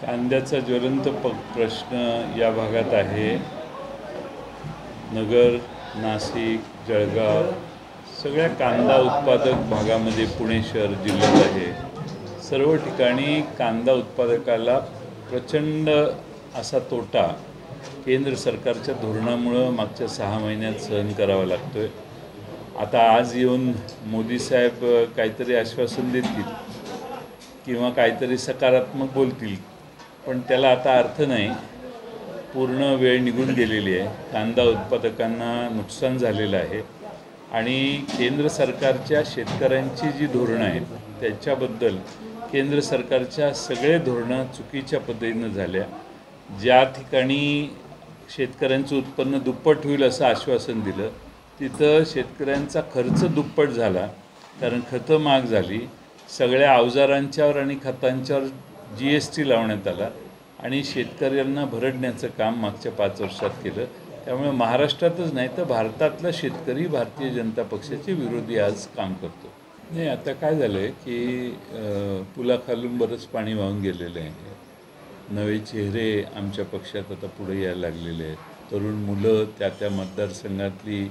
कांद्याचा ज्वलंत प्रश्न या भागात आहे। नगर, नाशिक, जळगाव सगळ्या कांदा उत्पादक भागामध्ये पुणे शहर जिल्ह्यात आहे। सर्व ठिकाणी कांदा उत्पादकाला प्रचंड असा तोटा केंद्र सरकारच्या धोरणामुळे मागच्या 6 महिन्यात सहन करावा लागतोय। आता आज येऊन मोदी साहेब काहीतरी आश्वासन देतील किंवा काहीतरी सकारात्मक बोलतील, पण त्याला आता अर्थ नाही। पूर्ण वेळ निघून गेलेली आहे। कांदा उत्पादकांना नुकसान झालेलं आहे आणि केंद्र सरकारच्या शेतकऱ्यांची जी धोरणं आहेत त्याच्याबद्दल केंद्र सरकारच्या सगळे धोरणं चुकीच्या पद्धतीने झाल्या। ज्या ठिकाणी शेतकऱ्यांचं उत्पन्न दुप्पट होईल असं आश्वासन दिलं, तिथं शेतकऱ्यांचा खर्च दुप्पट झाला, कारण खतं महाग झाली। सगळ्या अवजारांच्यावर आणि खतांच्यावर GST लावण्यात आला आणि शेतकऱ्यांना भरडण्याचं काम मागच्या 5 वर्षात केलं। त्यामुळे महाराष्ट्रातच नाही तर भारतातला शेतकरी भारतीय जनता पक्षाचे विरोधी आज काम करतो। नाही, आता काय झालं आहे की पुलाखालून बरंच पाणी वाहून गेलेलं आहे। नवे चेहरे आमच्या पक्षात आता पुढे यायला लागलेले आहेत। तरुण मुलं त्या मतदारसंघातली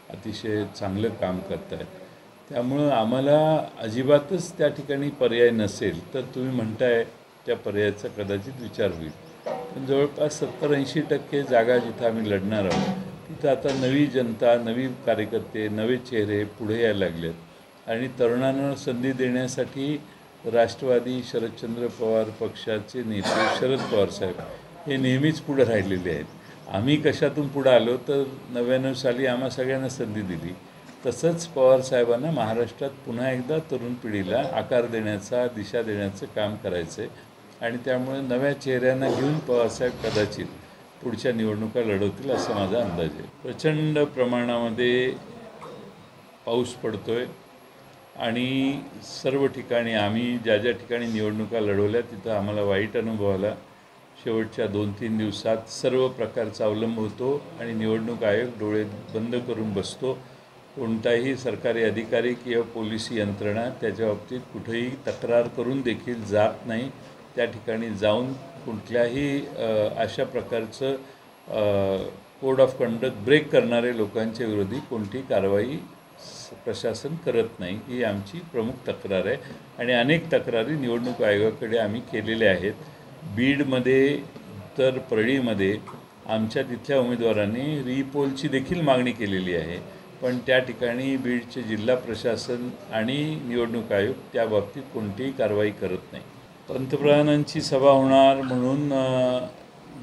अतिशय चांगलं काम करत आहेत। त्यामुळं आम्हाला अजिबातच त्या ठिकाणी पर्याय नसेल तर तुम्ही म्हणताय त्या पर्यायाचा कदाचित विचार होईल, पण जवळपास 70-80% जागा जिथं आम्ही लढणार आहोत तिथं आता नवी जनता, नवी कार्यकर्ते, नवे चेहरे पुढे यायला लागलेत आणि तरुणांना संधी देण्यासाठी राष्ट्रवादी शरदचंद्र पवार पक्षाचे नेते शरद पवार साहेब हे नेहमीच पुढे राहिलेले आहेत। आम्ही कशातून पुढे आलो तर 99 साली आम्हा सगळ्यांना संधी दिली, तसंच पवार साहेबांना महाराष्ट्रात पुन्हा एकदा तरुण पिढीला आकार देण्याचा, दिशा देण्याचं काम करायचं आहे आणि त्यामुळे नव्या चेहऱ्यांना घेऊन पवारसाहेब कदाचित पुढच्या निवडणुका लढवतील असा माझा अंदाज आहे। प्रचंड प्रमाणामध्ये पाऊस पडतोय आणि सर्व ठिकाणी आम्ही ज्या ठिकाणी निवडणुका लढवल्या तिथं आम्हाला वाईट अनुभव आला। शेवटच्या 2-3 दिवसात सर्व प्रकारचा अवलंब होतो आणि निवडणूक आयोग डोळे बंद करून बसतो। कोणताही सरकारी अधिकारी किंवा पोलीस यंत्रणा त्याच्या बाबतीत कुठेही तक्रार करून देखील जात नाही। त्या ठिकाणी जाऊन कुठल्याही अशा प्रकारचं कोड ऑफ कंडक्ट ब्रेक करणारे लोकांच्या विरोधी कोणती कारवाई प्रशासन करत नाही, ही आमची प्रमुख तक्रार आहे आणि अनेक तक्रारी निवडणूक आयोगाकडे आम्ही केलेल्या आहेत। बीडमध्ये तर परळीमध्ये आमच्या तिथल्या उमेदवारांनी रिपोलची देखील मागणी केलेली आहे, पण त्या ठिकाणी बीडचे जिल्हा प्रशासन आणि निवडणूक आयोग त्या बाबतीत कोणतीही कारवाई करत नाही। पंतप्रधानांची सभा होणार म्हणून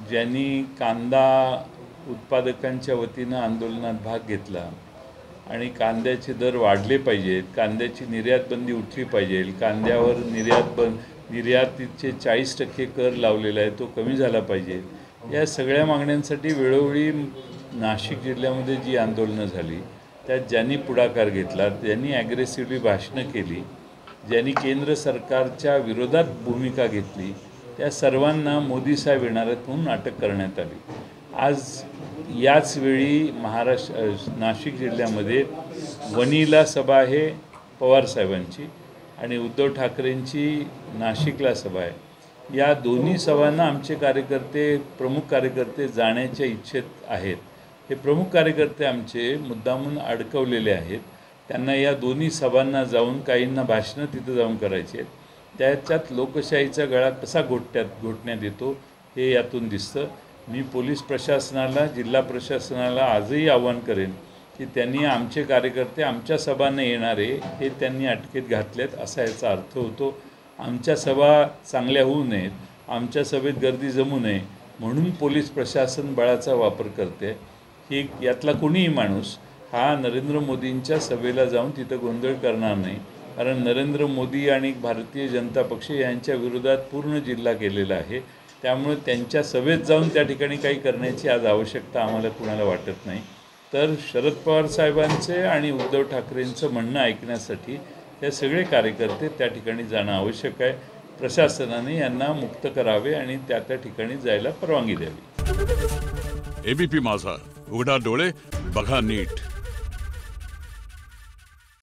ज्यांनी कांदा उत्पादकांच्या वतीनं आंदोलनात भाग घेतला आणि कांद्याचे दर वाढले पाहिजेत, कांद्याची निर्यात बंदी उठली पाहिजे, कांद्यावर निर्यातीचे 40% कर लावलेला आहे तो कमी झाला पाहिजे, या सगळ्या मागण्यांसाठी वेळोवेळी नाशिक जिल्ह्यामध्ये जी आंदोलनं झाली त्यात ज्यांनी पुढाकार घेतला, ज्यांनी ॲग्रेसिव्हली भाषणं केली, ज्यांनी केंद्र सरकारच्या विरोधात भूमिका घेतली, त्या सर्वांना मोदी साहेब येणार आहेत म्हणून अटक करण्यात आली। आज याच वेळी नाशिक जिल्ह्यामध्ये वणीला सभा आहे पवार साहेबांची आणि उद्धव ठाकरेंची नाशिकला सभा आहे। या दोन्ही सभांना आमचे कार्यकर्ते, प्रमुख कार्यकर्ते जाण्याच्या इच्छेत आहेत। हे प्रमुख कार्यकर्ते आमचे मुद्दामून अडकवलेले आहेत। त्यांना या दोन्ही सभांना जाऊन काहींना भाषणं तिथं जाऊन करायची आहेत। त्याच्यात लोकशाहीचा गळा कसा घोटण्यात येतो हे यातून दिसतं। मी पोलीस प्रशासनाला, जिल्हा प्रशासनाला आजही आवाहन करेन की त्यांनी आमचे कार्यकर्ते आमच्या सभांना येणारे हे त्यांनी अटकेत घातलेत असा याचा अर्थ होतो। आमच्या सभा चांगल्या होऊ नयेत, आमच्या सभेत गर्दी जमू नये म्हणून पोलीस प्रशासन बळाचा वापर करते। ही यातला कोणीही माणूस हा नरेंद्र मोदींच्या सभेला जाऊन तिथं गोंधळ करणार नाही, कारण नरेंद्र मोदी आणि भारतीय जनता पक्ष यांच्या विरोधात पूर्ण जिल्हा गेलेला आहे। त्यामुळे त्यांच्या सभेत जाऊन त्या ठिकाणी काही करण्याची आज आवश्यकता आम्हाला कुणाला वाटत नाही। तर शरद पवार साहेबांचे आणि उद्धव ठाकरेंचं म्हणणं ऐकण्यासाठी हे सगळे कार्यकर्ते त्या ठिकाणी जाणं आवश्यक आहे। प्रशासनाने यांना मुक्त करावे आणि त्या ठिकाणी जायला परवानगी द्यावी। ABP माझा, उघडा डोळे बघा नीट।